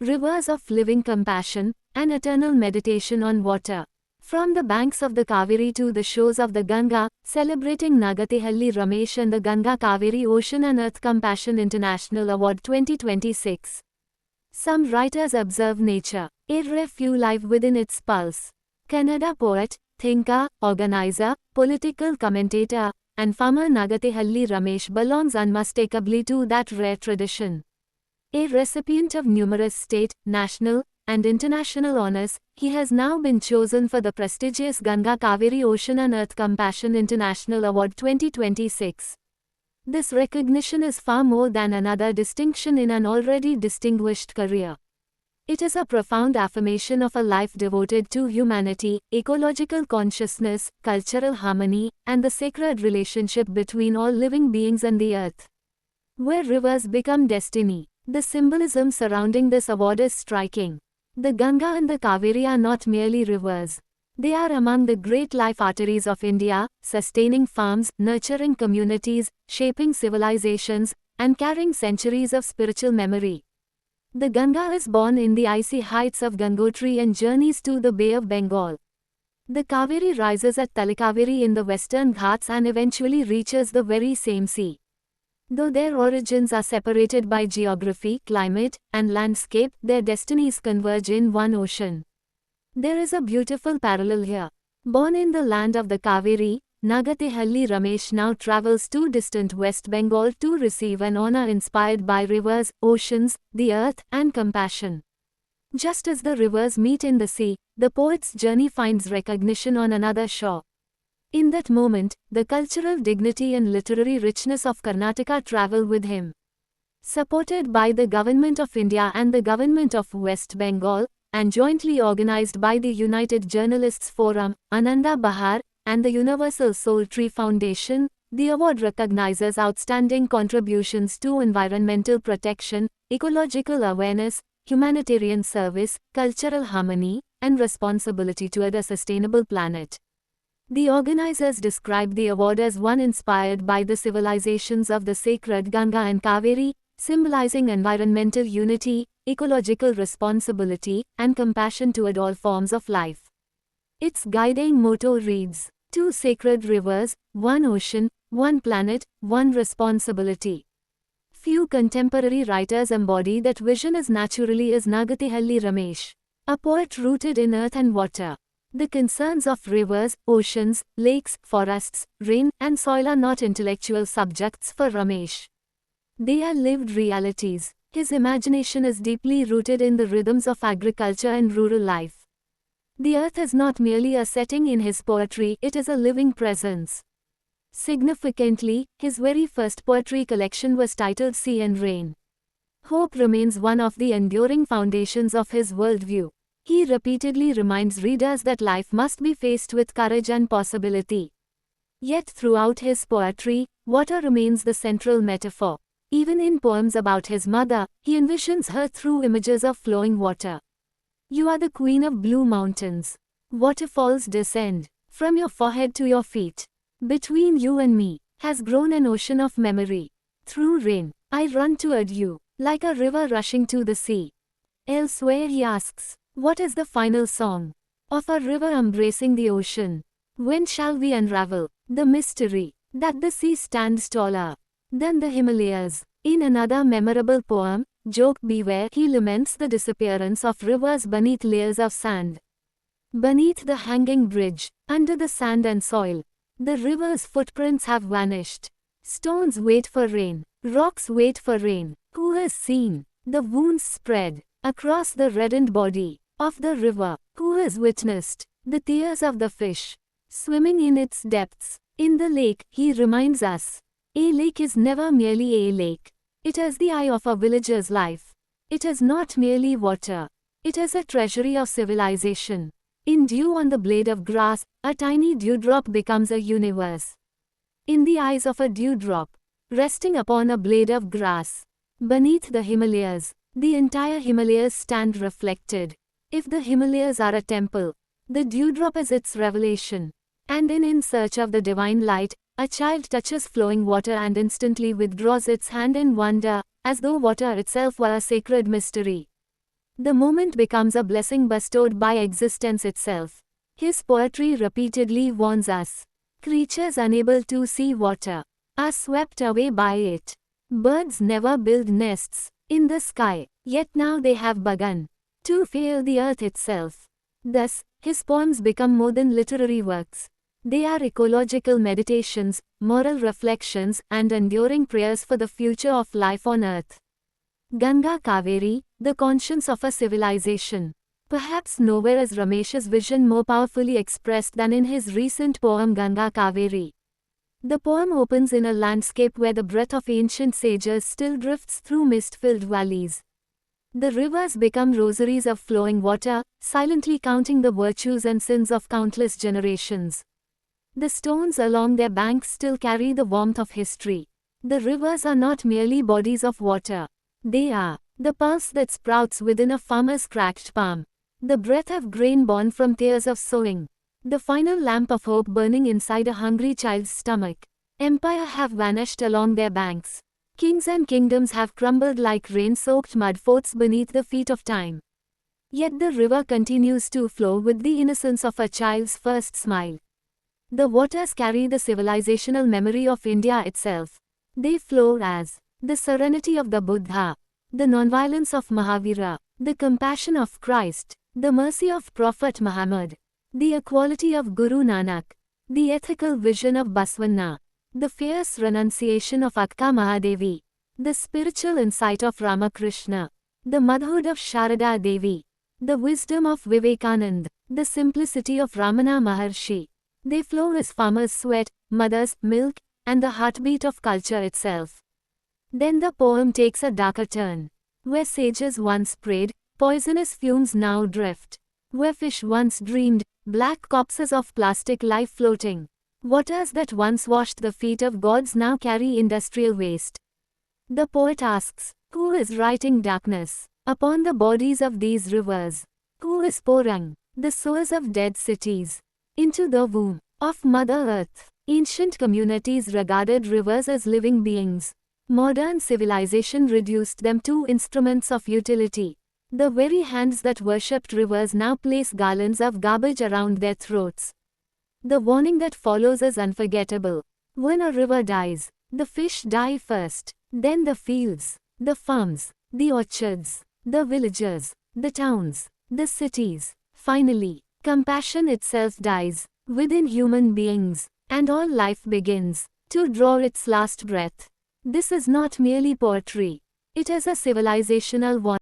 rivers of living compassion, and eternal meditation on water. From the banks of the Kaveri to the shores of the Ganga, celebrating Nagathihalli Ramesh and the Ganga Kaveri Ocean and Earth Compassion International Award 2026. Some writers observe nature, a few live within its pulse. Kannada poet, thinker, organizer, political commentator, and farmer Nagathihalli Ramesh belongs unmistakably to that rare tradition. A recipient of numerous state, national, and international honors, he has now been chosen for the prestigious Ganga Kaveri Ocean and Earth Compassion International Award 2026. This recognition is far more than another distinction in an already distinguished career. It is a profound affirmation of a life devoted to humanity, ecological consciousness, cultural harmony, and the sacred relationship between all living beings and the earth. Where rivers become destiny. The symbolism surrounding this award is striking. The Ganga and the Kaveri are not merely rivers. They are among the great life arteries of India, sustaining farms, nurturing communities, shaping civilizations, and carrying centuries of spiritual memory. The Ganga is born in the icy heights of Gangotri and journeys to the Bay of Bengal. The Kaveri rises at Talakaveri in the western Ghats and eventually reaches the very same sea. Though their origins are separated by geography, climate, and landscape, their destinies converge in one ocean. There is a beautiful parallel here. Born in the land of the Kaveri, Nagathihalli Ramesh now travels to distant West Bengal to receive an honor inspired by rivers, oceans, the earth, and compassion. Just as the rivers meet in the sea, the poet's journey finds recognition on another shore. In that moment, the cultural dignity and literary richness of Karnataka travel with him. Supported by the Government of India and the Government of West Bengal, and jointly organized by the United Journalists Forum, Ananda Bahar, and the Universal Soul Tree Foundation, the award recognizes outstanding contributions to environmental protection, ecological awareness, humanitarian service, cultural harmony, and responsibility toward a sustainable planet. The organizers describe the award as one inspired by the civilizations of the sacred Ganga and Kaveri, symbolizing environmental unity, ecological responsibility, and compassion toward all forms of life. Its guiding motto reads, "Two sacred rivers, one ocean, one planet, one responsibility." Few contemporary writers embody that vision as naturally as Nagathihalli Ramesh, a poet rooted in earth and water. The concerns of rivers, oceans, lakes, forests, rain, and soil are not intellectual subjects for Ramesh. They are lived realities. His imagination is deeply rooted in the rhythms of agriculture and rural life. The earth is not merely a setting in his poetry, it is a living presence. Significantly, his very first poetry collection was titled Sea and Rain. Hope remains one of the enduring foundations of his worldview. He repeatedly reminds readers that life must be faced with courage and possibility. Yet throughout his poetry, water remains the central metaphor. Even in poems about his mother, he envisions her through images of flowing water. "You are the queen of blue mountains. Waterfalls descend from your forehead to your feet. Between you and me has grown an ocean of memory. Through rain, I run toward you, like a river rushing to the sea." Elsewhere he asks, "What is the final song of a river embracing the ocean? When shall we unravel the mystery that the sea stands taller than the Himalayas?" In another memorable poem, Joke Beware, he laments the disappearance of rivers beneath layers of sand. Beneath the hanging bridge, under the sand and soil, the river's footprints have vanished. Stones wait for rain, rocks wait for rain. Who has seen the wounds spread across the reddened body of the river? Who has witnessed the tears of the fish swimming in its depths? In the lake, he reminds us, a lake is never merely a lake. It is the eye of a villager's life. It is not merely water. It is a treasury of civilization. In dew on the blade of grass, a tiny dewdrop becomes a universe. In the eyes of a dewdrop, resting upon a blade of grass, beneath the Himalayas, the entire Himalayas stand reflected. If the Himalayas are a temple, the dewdrop is its revelation. And in search of the divine light, a child touches flowing water and instantly withdraws its hand in wonder, as though water itself were a sacred mystery. The moment becomes a blessing bestowed by existence itself. His poetry repeatedly warns us. Creatures unable to see water are swept away by it. Birds never build nests in the sky, yet now they have begun to fear the earth itself. Thus, his poems become more than literary works. They are ecological meditations, moral reflections, and enduring prayers for the future of life on earth. Ganga Kaveri, the conscience of a civilization. Perhaps nowhere is Ramesh's vision more powerfully expressed than in his recent poem Ganga Kaveri. The poem opens in a landscape where the breath of ancient sages still drifts through mist-filled valleys. The rivers become rosaries of flowing water, silently counting the virtues and sins of countless generations. The stones along their banks still carry the warmth of history. The rivers are not merely bodies of water. They are the pulse that sprouts within a farmer's cracked palm, the breath of grain born from tears of sowing, the final lamp of hope burning inside a hungry child's stomach. Empires have vanished along their banks. Kings and kingdoms have crumbled like rain-soaked mud forts beneath the feet of time. Yet the river continues to flow with the innocence of a child's first smile. The waters carry the civilizational memory of India itself. They flow as the serenity of the Buddha, the nonviolence of Mahavira, the compassion of Christ, the mercy of Prophet Muhammad, the equality of Guru Nanak, the ethical vision of Baswanna, the fierce renunciation of Akka Mahadevi, the spiritual insight of Ramakrishna, the motherhood of Sharada Devi, the wisdom of Vivekanand, the simplicity of Ramana Maharshi. They flow as farmers' sweat, mothers' milk, and the heartbeat of culture itself. Then the poem takes a darker turn. Where sages once prayed, poisonous fumes now drift. Where fish once dreamed, black corpses of plastic lie floating. Waters that once washed the feet of gods now carry industrial waste. The poet asks, who is writing darkness upon the bodies of these rivers? Who is pouring the souls of dead cities into the womb of Mother Earth? Ancient communities regarded rivers as living beings. Modern civilization reduced them to instruments of utility. The very hands that worshipped rivers now place garlands of garbage around their throats. The warning that follows is unforgettable. When a river dies, the fish die first, then the fields, the farms, the orchards, the villages, the towns, the cities. Finally, compassion itself dies within human beings, and all life begins to draw its last breath. This is not merely poetry. It is a civilizational one.